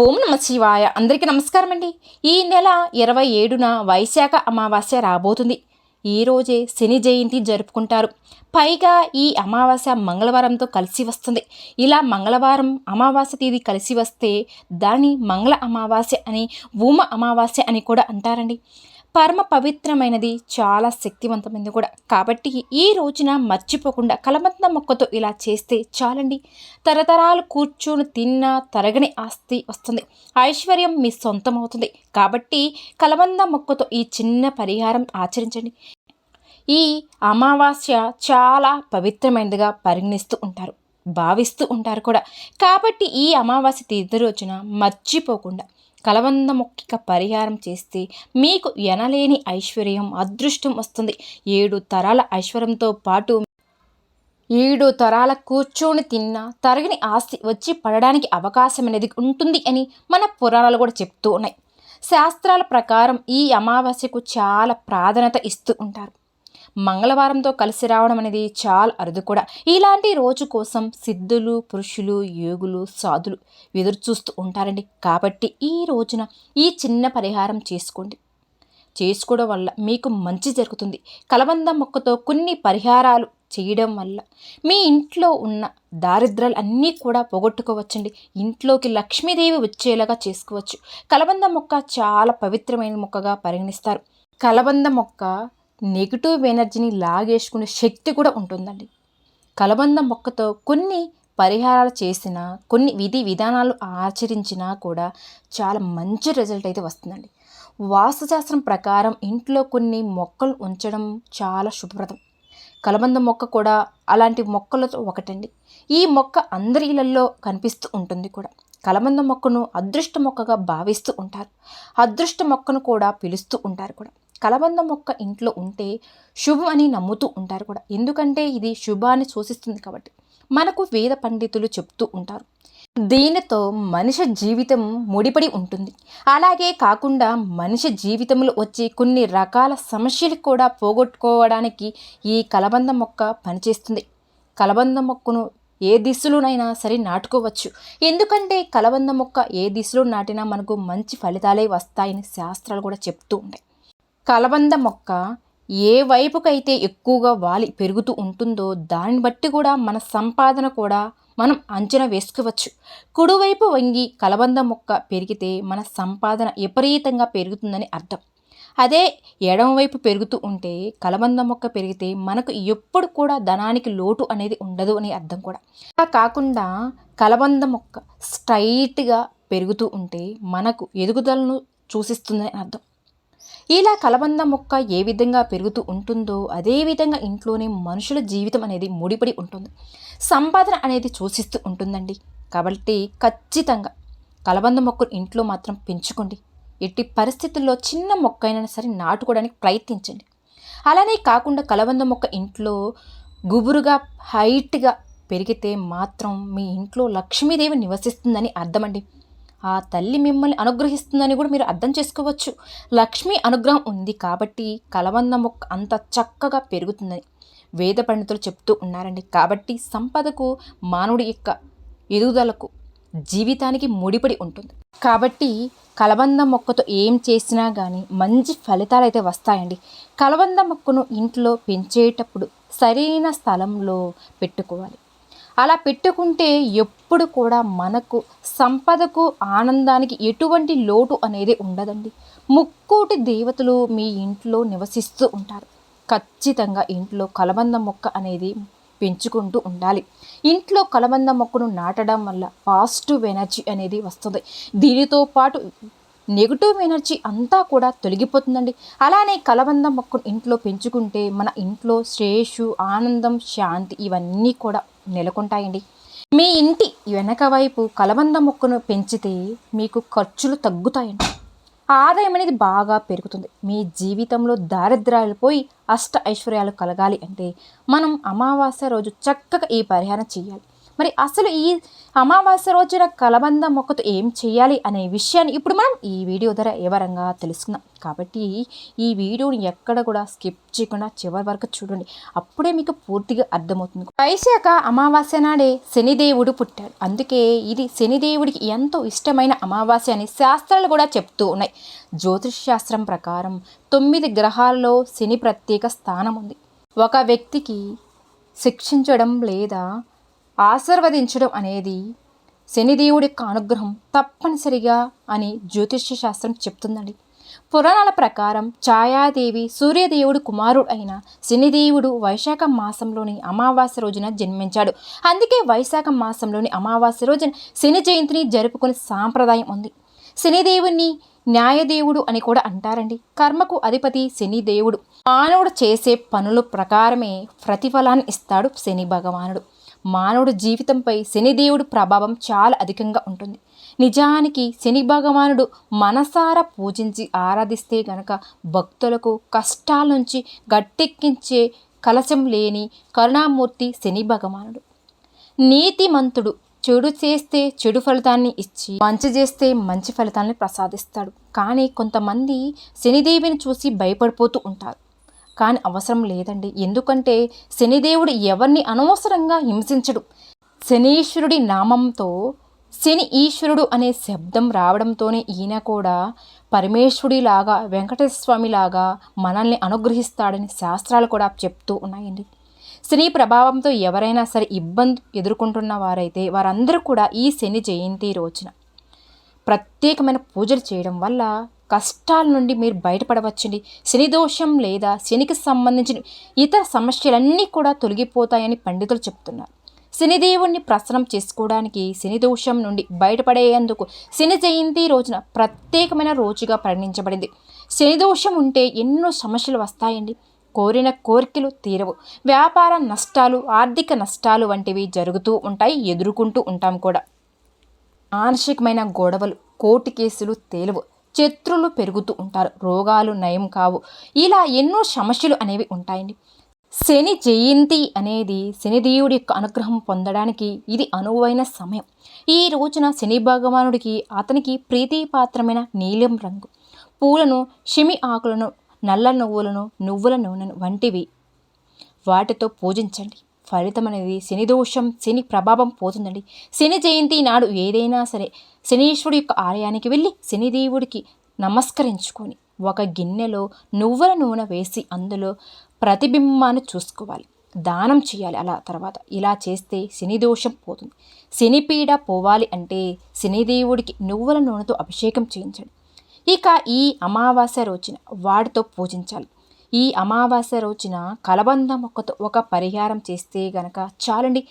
ఓం నమ శివాయ. అందరికీ నమస్కారం అండి. ఈ నెల 27న వైశాఖ అమావాస్య రాబోతుంది. ఈరోజే శని జయంతి జరుపుకుంటారు. పైగా ఈ అమావాస్య మంగళవారంతో కలిసి వస్తుంది. ఇలా మంగళవారం అమావాస్య తేదీ కలిసి వస్తే దాన్ని మంగళ అమావాస్య అని, భూమ అమావాస్య అని కూడా అంటారండి. పరమ పవిత్రమైనది, చాలా శక్తివంతమైనది కూడా. కాబట్టి ఈ రోజున మర్చిపోకుండా కలబంద మొక్కతో ఇలా చేస్తే చాలండి. తరతరాలు కూర్చొని తిన్నా తరగని ఆస్తి వస్తుంది, ఐశ్వర్యం మీ సొంతం అవుతుంది. కాబట్టి కలబంద మొక్కతో ఈ చిన్న పరిహారం ఆచరించండి. ఈ అమావాస్య చాలా పవిత్రమైనదిగా పరిగణిస్తూ ఉంటారు, భావిస్తూ ఉంటారు కూడా. కాబట్టి ఈ అమావాస్య తిథి రోజున మర్చిపోకుండా కలబంద మొక్క పరిహారం చేస్తే మీకు ఎనలేని ఐశ్వర్యం, అదృష్టం వస్తుంది. 7 తరాల ఐశ్వర్యంతో పాటు 7 తరాల కూర్చొని తిన్నా తరగని ఆస్తి వచ్చి పడడానికి అవకాశం అనేది ఉంటుంది అని మన పురాణాలు కూడా చెప్తూ ఉన్నాయి. శాస్త్రాల ప్రకారం ఈ అమావాస్యకు చాలా ప్రాధాన్యత ఇస్తూ ఉంటారు. మంగళవారంతో కలిసి రావడం అనేది చాలా అరుదు కూడా. ఇలాంటి రోజు కోసం సిద్ధులు, పురుషులు, యోగులు, సాధులు ఎదురు చూస్తూ ఉంటారండి. కాబట్టి ఈ రోజున ఈ చిన్న పరిహారం చేసుకోవడం వల్ల మీకు మంచి జరుగుతుంది. కలబంద మొక్కతో కొన్ని పరిహారాలు చేయడం వల్ల మీ ఇంట్లో ఉన్న దారిద్రాలు అన్నీ కూడా పోగొట్టుకోవచ్చండి. ఇంట్లోకి లక్ష్మీదేవి వచ్చేలాగా చేసుకోవచ్చు. కలబంద మొక్క చాలా పవిత్రమైన మొక్కగా పరిగణిస్తారు. కలబంద మొక్క నెగిటివ్ ఎనర్జీని లాగేసుకునే శక్తి కూడా ఉంటుందండి. కలబంద మొక్కతో కొన్ని పరిహారాలు చేసినా, కొన్ని విధి విధానాలు ఆచరించినా కూడా చాలా మంచి రిజల్ట్ అయితే వస్తుందండి. వాస్తుశాస్త్రం ప్రకారం ఇంట్లో కొన్ని మొక్కలు ఉంచడం చాలా శుభప్రదం. కలబంద మొక్క కూడా అలాంటి మొక్కలతో ఒకటండి. ఈ మొక్క అందరి ఇళ్లలో కనిపిస్తూ ఉంటుంది కూడా. కలబంద మొక్కను అదృష్ట మొక్కగా భావిస్తూ ఉంటారు. అదృష్ట మొక్కను కూడా పిలుస్తూ ఉంటారు కూడా. కలబంద మొక్క ఇంట్లో ఉంటే శుభం అని నమ్ముతూ ఉంటారు కూడా. ఎందుకంటే ఇది శుభాన్ని సూచిస్తుంది కాబట్టి మనకు వేద పండితులు చెప్తూ ఉంటారు. దీనితో మనిషి జీవితం ముడిపడి ఉంటుంది. అలాగే కాకుండా మనిషి జీవితంలో వచ్చే కొన్ని రకాల సమస్యలు కూడా పోగొట్టుకోవడానికి ఈ కలబంద మొక్క పనిచేస్తుంది. కలబంద మొక్కను ఏ దిశలోనైనా సరే నాటుకోవచ్చు. ఎందుకంటే కలబంద మొక్క ఏ దిశలో నాటినా మనకు మంచి ఫలితాలే వస్తాయని శాస్త్రాలు కూడా చెప్తూ ఉంటాయి. కలబంద మొక్క ఏ వైపుకైతే ఎక్కువగా వాలి పెరుగుతూ ఉంటుందో దాన్ని బట్టి కూడా మన సంపాదన కూడా మనం అంచనా వేసుకోవచ్చు. కుడివైపు వంగి కలబంద మొక్క పెరిగితే మన సంపాదన విపరీతంగా పెరుగుతుందని అర్థం. అదే ఎడమవైపు పెరుగుతూ ఉంటే కలబంద మొక్క పెరిగితే మనకు ఎప్పుడు కూడా ధనానికి లోటు అనేది ఉండదు అని అర్థం కూడా. అలా కాకుండా కలబంద మొక్క స్ట్రైట్గా పెరుగుతూ ఉంటే మనకు ఎదుగుదలను సూచిస్తుందని అర్థం. ఇలా కలబంద మొక్క ఏ విధంగా పెరుగుతూ ఉంటుందో అదే విధంగా ఇంట్లోనే మనుషుల జీవితం అనేది ముడిపడి ఉంటుంది, సంపాదన అనేది సూచిస్తూ ఉంటుందండి. కాబట్టి ఖచ్చితంగా కలబంద మొక్కను ఇంట్లో మాత్రం పెంచుకోండి. ఎట్టి పరిస్థితుల్లో చిన్న మొక్క అయినా సరే నాటుకోవడానికి ప్రయత్నించండి. అలానే కాకుండా కలబంద మొక్క ఇంట్లో గుబురుగా హైట్గా పెరిగితే మాత్రం మీ ఇంట్లో లక్ష్మీదేవి నివసిస్తుందని అర్థమండి. ఆ తల్లి మిమ్మల్ని అనుగ్రహిస్తుందని కూడా మీరు అర్థం చేసుకోవచ్చు. లక్ష్మీ అనుగ్రహం ఉంది కాబట్టి కలబంద మొక్క అంత చక్కగా పెరుగుతుందని వేద పండితులు చెప్తూ ఉన్నారండి. కాబట్టి సంపదకు, మానవుడి యొక్క ఎదుగుదలకు, జీవితానికి ముడిపడి ఉంటుంది. కాబట్టి కలబంద మొక్కతో ఏం చేసినా కానీ మంచి ఫలితాలు అయితే వస్తాయండి. కలబంద మొక్కను ఇంట్లో పెంచేటప్పుడు సరైన స్థలంలో పెట్టుకోవాలి. అలా పెట్టుకుంటే ఎప్పుడు కూడా మనకు సంపదకు, ఆనందానికి ఎటువంటి లోటు అనేది ఉండదండి. ముక్కోటి దేవతలు మీ ఇంట్లో నివసిస్తూ ఉంటారు. ఖచ్చితంగా ఇంట్లో కలబంద మొక్క అనేది పెంచుకుంటూ ఉండాలి. ఇంట్లో కలబంద మొక్కను నాటడం వల్ల పాజిటివ్ ఎనర్జీ అనేది వస్తుంది. దీనితో పాటు నెగిటివ్ ఎనర్జీ అంతా కూడా తొలగిపోతుందండి. అలానే కలబంద మొక్కను ఇంట్లో పెంచుకుంటే మన ఇంట్లో శ్రేయస్సు, ఆనందం, శాంతి ఇవన్నీ కూడా నెలకొంటాయండి. మీ ఇంటి వెనక వైపు కలబంద మొక్కను పెంచితే మీకు ఖర్చులు తగ్గుతాయండి. ఆదాయం అనేది బాగా పెరుగుతుంది. మీ జీవితంలో దారిద్ర్యాలు పోయి అష్ట ఐశ్వర్యాలు కలగాలి అంటే మనం అమావాస్య రోజు చక్కగా ఈ పరిహారం చేయాలి. మరి అసలు ఈ అమావాస్య రోజున కలబంద మొక్కతో ఏం చేయాలి అనే విషయాన్ని ఇప్పుడు మనం ఈ వీడియో ద్వారా వివరంగా తెలుసుకుందాం. కాబట్టి ఈ వీడియోని ఎక్కడ కూడా స్కిప్ చేయకుండా చివరి వరకు చూడండి, అప్పుడే మీకు పూర్తిగా అర్థమవుతుంది. వైశాఖ అమావాస్య నాడే శనిదేవుడు పుట్టాడు, అందుకే ఇది శనిదేవుడికి ఎంతో ఇష్టమైన అమావాస్య అని శాస్త్రాలు కూడా చెప్తూ ఉన్నాయి. జ్యోతిష్ శాస్త్రం ప్రకారం 9 గ్రహాల్లో శని ప్రత్యేక స్థానం ఉంది. ఒక వ్యక్తికి శిక్షించడం లేదా ఆశీర్వదించడం అనేది శనిదేవుడి యొక్క అనుగ్రహం తప్పనిసరిగా అని జ్యోతిష్య శాస్త్రం చెప్తుందండి. పురాణాల ప్రకారం ఛాయాదేవి సూర్యదేవుడు కుమారుడు అయిన శనిదేవుడు వైశాఖ మాసంలోని అమావాస్య రోజున జన్మించాడు. అందుకే వైశాఖ మాసంలోని అమావాస్య రోజున శని జయంతిని జరుపుకునే సాంప్రదాయం ఉంది. శనిదేవుని న్యాయదేవుడు అని కూడా అంటారండి. కర్మకు అధిపతి శనిదేవుడు. మానవుడు చేసే పనుల ప్రకారమే ప్రతిఫలాన్ని ఇస్తాడు శని భగవానుడు. మానవుడి జీవితంపై శనిదేవుడు ప్రభావం చాలా అధికంగా ఉంటుంది. నిజానికి శని భగవానుడు మనసారా పూజించి ఆరాధిస్తే గనక భక్తులకు కష్టాల నుంచి గట్టెక్కించే కలశం లేని కరుణామూర్తి శని భగవానుడు. నీతిమంతుడు. చెడు చేస్తే చెడు ఫలితాన్ని ఇచ్చి మంచి చేస్తే మంచి ఫలితాన్ని ప్రసాదిస్తాడు. కానీ కొంతమంది శనిదేవిని చూసి భయపడిపోతూ ఉంటారు. కానీ అవసరం లేదండి, ఎందుకంటే శనిదేవుడు ఎవరిని అనవసరంగా హింసించడు. శనీశ్వరుడి నామంతో శని ఈశ్వరుడు అనే శబ్దం రావడంతోనే ఈయన కూడా పరమేశ్వరుడిలాగా వెంకటేశ్వర స్వామిలాగా మనల్ని అనుగ్రహిస్తాడని శాస్త్రాలు కూడా చెప్తూ ఉన్నాయండి. శని ప్రభావంతో ఎవరైనా సరే ఇబ్బంది ఎదుర్కొంటున్న వారైతే వారందరూ కూడా ఈ శని జయంతి రోజున ప్రత్యేకమైన పూజలు చేయడం వల్ల కష్టాల నుండి మీరు బయటపడవచ్చండి. శని దోషం లేదా శనికి సంబంధించిన ఇతర సమస్యలన్నీ కూడా తొలగిపోతాయని పండితులు చెప్తున్నారు. శనిదేవుణ్ణి ప్రసన్నం చేసుకోవడానికి శని దోషం నుండి బయటపడేందుకు శని జయంతి రోజున ప్రత్యేకమైన రోజుగా పరిగణించబడింది. శని దోషం ఉంటే ఎన్నో సమస్యలు వస్తాయండి. కోరిన కోరికలు తీరవు, వ్యాపార నష్టాలు, ఆర్థిక నష్టాలు వంటివి జరుగుతూ ఉంటాయి, ఎదుర్కొంటూ ఉంటాం కూడా. మానసికమైన గొడవలు, కోర్టు కేసులు తేలవు, శత్రులు పెరుగుతూ ఉంటారు, రోగాలు నయం కావు, ఇలా ఎన్నో సమస్యలు అనేవి ఉంటాయండి. శని జయంతి అనేది శనిదేవుడి యొక్క అనుగ్రహం పొందడానికి ఇది అనువైన సమయం. ఈ రోజున శని భగవానుడికి అతనికి ప్రీతిపాత్రమైన నీలం రంగు పూలను, షమి ఆకులను, నల్ల నువ్వులను, నువ్వుల నూనెను వంటివి వాటితో పూజించండి. ఫలితం అనేది శని దోషం, శని ప్రభావం పోతుందండి. శని జయంతి నాడు ఏదైనా సరే శనీశ్వరుడి యొక్క ఆలయానికి వెళ్ళి శనిదేవుడికి నమస్కరించుకొని ఒక గిన్నెలో నువ్వుల నూనె వేసి అందులో ప్రతిబింబాన్ని చూసుకోవాలి, దానం చేయాలి. అలా తర్వాత ఇలా చేస్తే శని దోషం పోతుంది. శనిపీడ పోవాలి అంటే శనిదేవుడికి నువ్వుల నూనెతో అభిషేకం చేయించండి. ఇక ఈ అమావాస్య రోజున వాటితో పూజించాలి. ఈ అమావాస్య రోజున కలబంద మొక్కతో ఒక పరిహారం చేస్తే గనక చాలండి,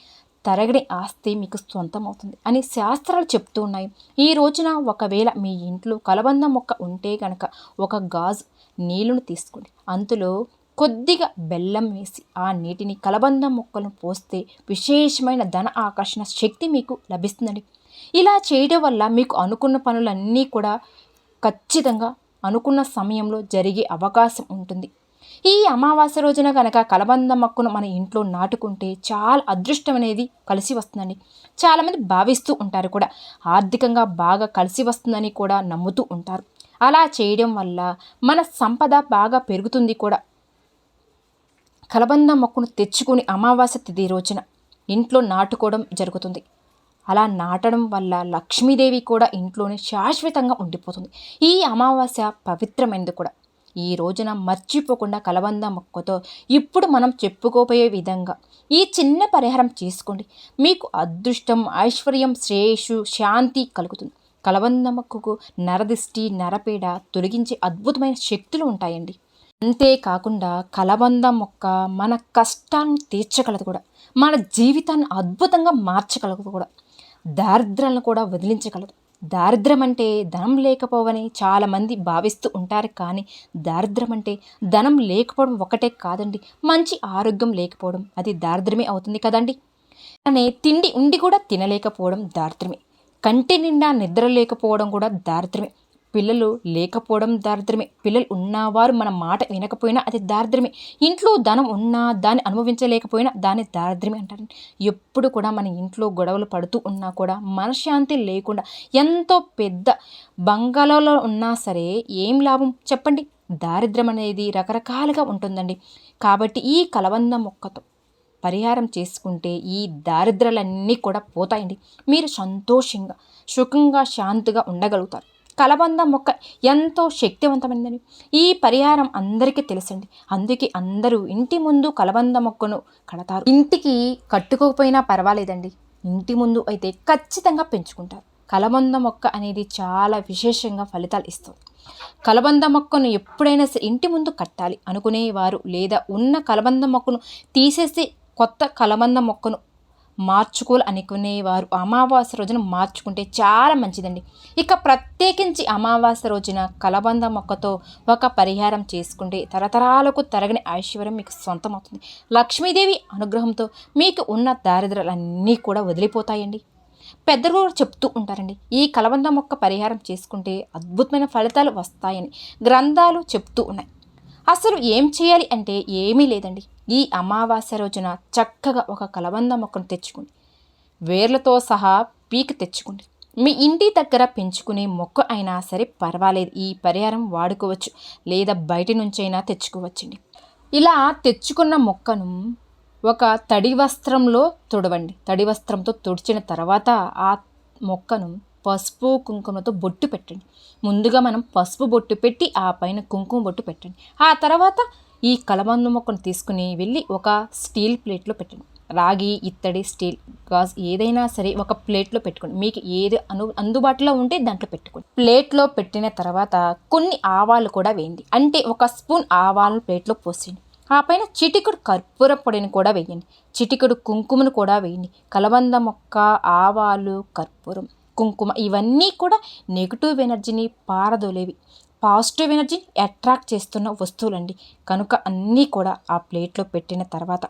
తరగని ఆస్తి మీకు సొంతం అవుతుంది అని శాస్త్రాలు చెప్తూ ఉన్నాయి. ఈ రోజున ఒకవేళ మీ ఇంట్లో కలబంద మొక్క ఉంటే కనుక ఒక గాజు నీళ్లను తీసుకోండి, అందులో కొద్దిగా బెల్లం వేసి ఆ నీటిని కలబంద మొక్కలను పోస్తే విశేషమైన ధన ఆకర్షణ శక్తి మీకు లభిస్తుందండి. ఇలా చేయడం వల్ల మీకు అనుకున్న పనులన్నీ కూడా ఖచ్చితంగా అనుకున్న సమయంలో జరిగే అవకాశం ఉంటుంది. ఈ అమావాస్య రోజున కనుక కలబంద మొక్కను మన ఇంట్లో నాటుకుంటే చాలా అదృష్టం అనేది కలిసి వస్తుందండి. చాలామంది భావిస్తూ ఉంటారు కూడా, ఆర్థికంగా బాగా కలిసి వస్తుందని కూడా నమ్ముతూ ఉంటారు. అలా చేయడం వల్ల మన సంపద బాగా పెరుగుతుంది కూడా. కలబంద మొక్కను తెచ్చుకొని అమావాస్య తిథి రోజున ఇంట్లో నాటుకోవడం జరుగుతుంది. అలా నాటడం వల్ల లక్ష్మీదేవి కూడా ఇంట్లోనే శాశ్వతంగా ఉండిపోతుంది. ఈ అమావాస్య పవిత్రమైనది కూడా. ఈ రోజున మర్చిపోకుండా కలబంద మొక్కతో ఇప్పుడు మనం చెప్పుకోపోయే విధంగా ఈ చిన్న పరిహారం చేసుకోండి. మీకు అదృష్టం, ఐశ్వర్యం, శ్రేయస్సు, శాంతి కలుగుతుంది. కలబంద మొక్కకు నరదిష్టి, నరపీడ తొలగించే అద్భుతమైన శక్తులు ఉంటాయండి. అంతేకాకుండా కలబంద మొక్క మన కష్టాన్ని తీర్చగలదు కూడా, మన జీవితాన్ని అద్భుతంగా మార్చగలదు కూడా, దారిద్ర్యాలను కూడా వదిలించగలదు. దారిద్ర్యం అంటే ధనం లేకపోవని చాలామంది భావిస్తూ ఉంటారు. కానీ దారిద్ర్యం అంటే ధనం లేకపోవడం ఒకటే కాదండి, మంచి ఆరోగ్యం లేకపోవడం అది దారిద్ర్యమే అవుతుంది కదండి. అనే తిండి ఉండి కూడా తినలేకపోవడం దారిద్ర్యమే. కంటి నిండా నిద్ర లేకపోవడం కూడా దారిద్ర్యమే. పిల్లలు లేకపోవడం దారిద్ర్యమే. పిల్లలు ఉన్నవారు మన మాట వినకపోయినా అది దారిద్ర్యమే. ఇంట్లో ధనం ఉన్నా దాన్ని అనుభవించలేకపోయినా దాన్ని దారిద్ర్యమే అంటారండి. ఎప్పుడు కూడా మన ఇంట్లో గొడవలు పడుతూ ఉన్నా కూడా మనశ్శాంతి లేకుండా ఎంతో పెద్ద బంగాళాలో ఉన్నా సరే ఏం లాభం చెప్పండి? దారిద్ర్యం అనేది రకరకాలుగా ఉంటుందండి. కాబట్టి ఈ కలబంద మొక్కతో పరిహారం చేసుకుంటే ఈ దారిద్ర్యాలన్నీ కూడా పోతాయండి. మీరు సంతోషంగా, సుఖంగా, శాంతిగా ఉండగలుగుతారు. కలబంద మొక్క ఎంతో శక్తివంతమైనదని ఈ పరిహారం అందరికీ తెలుసండి. అందుకే అందరూ ఇంటి ముందు కలబంద మొక్కను కడతారు. ఇంటికి కట్టుకోకపోయినా పర్వాలేదండి, ఇంటి ముందు అయితే ఖచ్చితంగా పెంచుకుంటారు. కలబంద మొక్క అనేది చాలా విశేషంగా ఫలితాలు ఇస్తుంది. కలబంద మొక్కను ఎప్పుడైనా సరే ఇంటి ముందు కట్టాలి అనుకునేవారు లేదా ఉన్న కలబంద మొక్కను తీసేసి కొత్త కలబంద మొక్కను మార్చుకోవాలి అనుకునేవారు అమావాస్య రోజున మార్చుకుంటే చాలా మంచిదండి. ఇక ప్రత్యేకించి అమావాస్య రోజున కలబంద మొక్కతో ఒక పరిహారం చేసుకుంటే తరతరాలకు తరగని ఐశ్వర్యం మీకు సొంతమవుతుంది. లక్ష్మీదేవి అనుగ్రహంతో మీకు ఉన్న దారిద్ర్యాలన్నీ కూడా వదిలిపోతాయండి. పెద్దలు కూడా చెప్తూ ఉంటారండి, ఈ కలబంద మొక్క పరిహారం చేసుకుంటే అద్భుతమైన ఫలితాలు వస్తాయని గ్రంథాలు చెప్తూ ఉన్నాయి. అసలు ఏం చేయాలి అంటే ఏమీ లేదండి. ఈ అమావాస్య రోజున చక్కగా ఒక కలబంద మొక్కను తెచ్చుకోండి, వేర్లతో సహా పీకి తెచ్చుకోండి. మీ ఇంటి దగ్గర పెంచుకునే మొక్క అయినా సరే పర్వాలేదు, ఈ పరిహారం వాడుకోవచ్చు, లేదా బయట నుంచైనా తెచ్చుకోవచ్చండి. ఇలా తెచ్చుకున్న మొక్కను ఒక తడి వస్త్రంలో తుడవండి. తడి వస్త్రంతో తుడిచిన తర్వాత ఆ మొక్కను పసుపు కుంకుమతో బొట్టు పెట్టండి. ముందుగా మనం పసుపు బొట్టు పెట్టి ఆ పైన కుంకుమ బొట్టు పెట్టండి. ఆ తర్వాత ఈ కలబంద మొక్కను తీసుకుని వెళ్ళి ఒక స్టీల్ ప్లేట్లో పెట్టండి. రాగి, ఇత్తడి, స్టీల్, గాజ్ ఏదైనా సరే ఒక ప్లేట్లో పెట్టుకోండి. మీకు ఏది అందుబాటులో ఉంటే దాంట్లో పెట్టుకోండి. ప్లేట్లో పెట్టిన తర్వాత కొన్ని ఆవాలు కూడా వేయండి. అంటే ఒక స్పూన్ ఆవాలను ప్లేట్లో పోసేయండి. ఆ పైన చిటికెడు కర్పూర పొడిని కూడా వేయండి. చిటికెడు కుంకుమను కూడా వేయండి. కలబంద మొక్క, ఆవాలు, కర్పూరం, కుంకుమ ఇవన్నీ కూడా నెగిటివ్ ఎనర్జీని పారదోలేవి, పాజిటివ్ ఎనర్జీని అట్రాక్ట్ చేస్తున్న వస్తువులండి. కనుక అన్నీ కూడా ఆ ప్లేట్లో పెట్టిన తర్వాత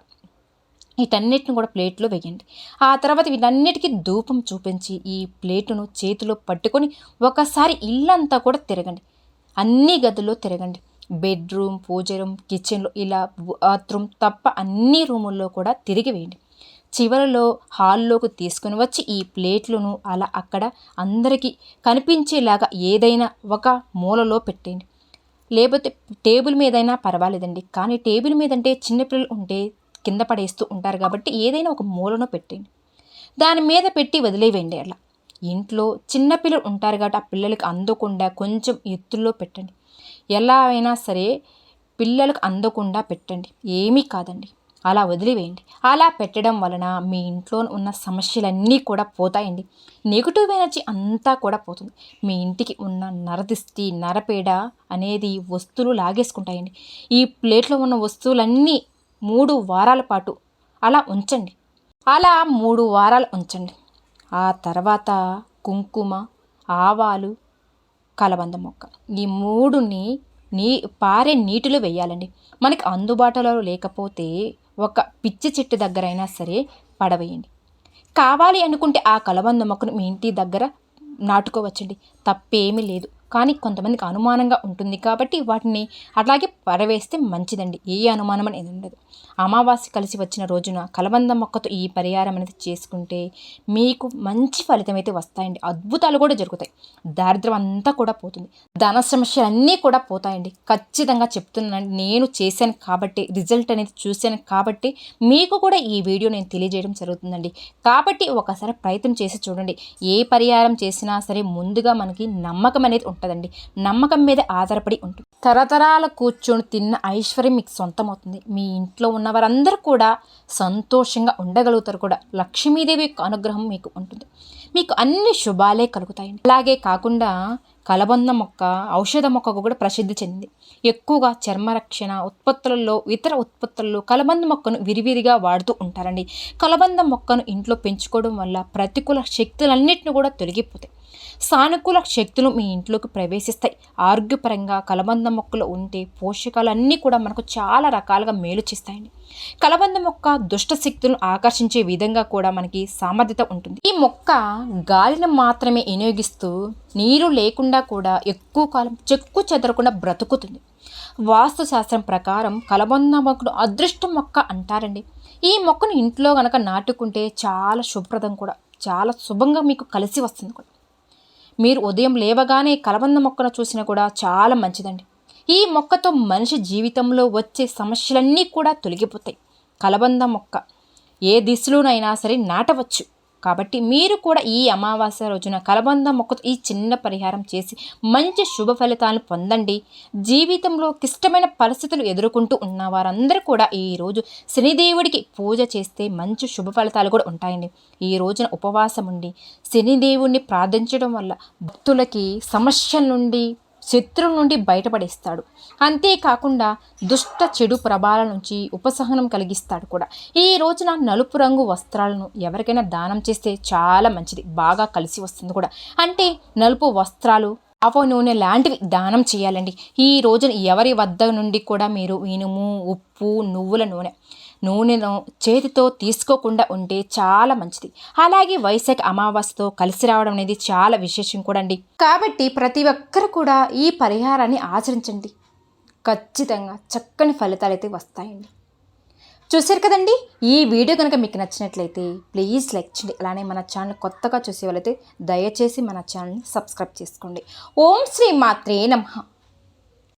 వీటన్నిటిని కూడా ప్లేట్లో వేయండి. ఆ తర్వాత వీటన్నిటికీ ధూపం చూపించి ఈ ప్లేటును చేతిలో పట్టుకొని ఒకసారి ఇల్లంతా కూడా తిరగండి. అన్ని గదుల్లో తిరగండి. బెడ్రూమ్, పూజ రూమ్, కిచెన్లో ఇలా బాత్రూమ్ తప్ప అన్ని రూముల్లో కూడా తిరిగి వేయండి. చివరిలో హాల్లోకి తీసుకుని వచ్చి ఈ ప్లేట్లను అలా అక్కడ అందరికీ కనిపించేలాగా ఏదైనా ఒక మూలలో పెట్టండి. లేకపోతే టేబుల్ మీదైనా పర్వాలేదండి, కానీ టేబుల్ మీద అంటే చిన్నపిల్లలు ఉంటే కింద పడేస్తూ ఉంటారు కాబట్టి ఏదైనా ఒక మూలను పెట్టండి. దాని మీద పెట్టి వదిలేవేయండి. అలా ఇంట్లో చిన్నపిల్లలు ఉంటారు కాబట్టి ఆ పిల్లలకి అందకుండా కొంచెం ఎత్తుల్లో పెట్టండి. ఎలా అయినా సరే పిల్లలకు అందకుండా పెట్టండి, ఏమీ కాదండి, అలా వదిలివేయండి. అలా పెట్టడం వలన మీ ఇంట్లో ఉన్న సమస్యలన్నీ కూడా పోతాయండి. నెగిటివ్ ఎనర్జీ అంతా కూడా పోతుంది. మీ ఇంటికి ఉన్న నరదిష్టి, నరపేడ అనేది వస్తువులు లాగేసుకుంటాయండి. ఈ ప్లేట్లో ఉన్న వస్తువులన్నీ 3 వారాల పాటు అలా ఉంచండి. అలా 3 వారాలు ఉంచండి. ఆ తర్వాత కుంకుమ, ఆవాలు, కలబంద మొక్క ఈ 3ని పారే నీటిలో వేయాలండి. మనకి అందుబాటులో లేకపోతే ఒక పిచ్చి చెట్టు దగ్గర అయినా సరే పడవేయండి. కావాలి అనుకుంటే ఆ కలబంద మొక్కను మీ ఇంటి దగ్గర నాటుకోవచ్చండి, తప్పేమీ లేదు. కానీ కొంతమందికి అనుమానంగా ఉంటుంది కాబట్టి వాటిని అట్లాగే పడవేస్తే మంచిదండి, ఏ అనుమానం అనేది ఉండదు. అమావాస్య కలిసి వచ్చిన రోజున కలబంద మొక్కతో ఈ పరిహారం అనేది చేసుకుంటే మీకు మంచి ఫలితం అయితే వస్తాయండి. అద్భుతాలు కూడా జరుగుతాయి. దారిద్ర్యం అంతా కూడా పోతుంది. ధన సమస్యలు అన్నీ కూడా పోతాయండి. ఖచ్చితంగా చెప్తున్నాను, నేను చేశాను కాబట్టి, రిజల్ట్ అనేది చూశాను కాబట్టి మీకు కూడా ఈ వీడియో నేను తెలియజేయడం జరుగుతుందండి. కాబట్టి ఒకసారి ప్రయత్నం చేసి చూడండి. ఏ పరిహారం చేసినా సరే ముందుగా మనకి నమ్మకం అనేది ఉంటుందండి. నమ్మకం మీద ఆధారపడి ఉంటుంది. తరతరాల కూర్చొని తిన్న ఐశ్వర్యం మీకు సొంతమవుతుంది. మీ ఇంట్లో ఉన్న వారందరూ కూడా సంతోషంగా ఉండగలుగుతారు కూడా. లక్ష్మీదేవి యొక్క అనుగ్రహం మీకు ఉంటుంది. మీకు అన్ని శుభాలే కలుగుతాయండి. అలాగే కాకుండా కలబంద మొక్క ఔషధ మొక్కకు కూడా ప్రసిద్ధి చెందింది. ఎక్కువగా చర్మరక్షణ ఉత్పత్తులలో, ఇతర ఉత్పత్తులలో కలబంద మొక్కను విరివిరిగా వాడుతూ ఉంటారండి. కలబంద మొక్కను ఇంట్లో పెంచుకోవడం వల్ల ప్రతికూల శక్తులన్నింటినీ కూడా తొలగిపోతాయి. సానుకూల శక్తులు మీ ఇంట్లోకి ప్రవేశిస్తాయి. ఆరోగ్యపరంగా కలబంద మొక్కలు ఉంటే పోషకాలన్నీ కూడా మనకు చాలా రకాలుగా మేలు చేస్తాయండి. కలబంద మొక్క దుష్ట శక్తులను ఆకర్షించే విధంగా కూడా మనకి సామర్థ్యత ఉంటుంది. ఈ మొక్క గాలిని మాత్రమే వినియోగిస్తూ నీరు లేకుండా కూడా ఎక్కువ కాలం చెక్కు చెదరకుండా బ్రతుకుతుంది. వాస్తు శాస్త్రం ప్రకారం కలబంద మొక్కను అదృష్ట మొక్క అంటారండి. ఈ మొక్కను ఇంట్లో గనక నాటుకుంటే చాలా శుభ్రదం కూడా, చాలా శుభంగా మీకు కలిసి వస్తుంది కూడా. మీరు ఉదయం లేవగానే కలబంద మొక్కను చూసినా కూడా చాలా మంచిదండి. ఈ మొక్కతో మనిషి జీవితంలో వచ్చే సమస్యలన్నీ కూడా తొలగిపోతాయి. కలబంద మొక్క ఏ దిశలోనైనా సరే నాటవచ్చు. కాబట్టి మీరు కూడా ఈ అమావాస్య రోజున కలబంద మొక్కతో ఈ చిన్న పరిహారం చేసి మంచి శుభ ఫలితాలను పొందండి. జీవితంలో క్లిష్టమైన పరిస్థితులు ఎదుర్కొంటూ ఉన్న వారందరూ కూడా ఈరోజు శనిదేవుడికి పూజ చేస్తే మంచి శుభ ఫలితాలు కూడా ఉంటాయండి. ఈ రోజున ఉపవాసం ఉండి శనిదేవుడిని ప్రార్థించడం వల్ల భక్తులకి సమస్యల నుండి, శత్రువుల నుండి బయటపడేస్తాడు. అంతేకాకుండా దుష్ట చెడు ప్రభావాల నుంచి ఉపశమనం కలిగిస్తాడు కూడా. ఈ రోజున నలుపు రంగు వస్త్రాలను ఎవరికైనా దానం చేస్తే చాలా మంచిది, బాగా కలిసి వస్తుంది కూడా. అంటే నలుపు వస్త్రాలు, ఆవ నూనె లాంటివి దానం చేయాలండి. ఈ రోజున ఎవరి వద్ద నుండి కూడా మీరు ఇనుము, ఉప్పు, నువ్వుల నూనెను చేతితో తీసుకోకుండా ఉంటే చాలా మంచిది. అలాగే వైశాఖ అమావాస్యతో కలిసి రావడం అనేది చాలా విశేషం కూడా అండి. కాబట్టి ప్రతి ఒక్కరు కూడా ఈ పరిహారాన్ని ఆచరించండి. ఖచ్చితంగా చక్కని ఫలితాలు అయితే వస్తాయండి. చూశారు కదండి. ఈ వీడియో కనుక మీకు నచ్చినట్లయితే ప్లీజ్ లైక్ చేయండి. అలానే మన ఛానల్ కొత్తగా చూసే వాళ్ళైతే దయచేసి మన ఛానల్ని సబ్స్క్రైబ్ చేసుకోండి. ఓం శ్రీ మాత్రే నమః.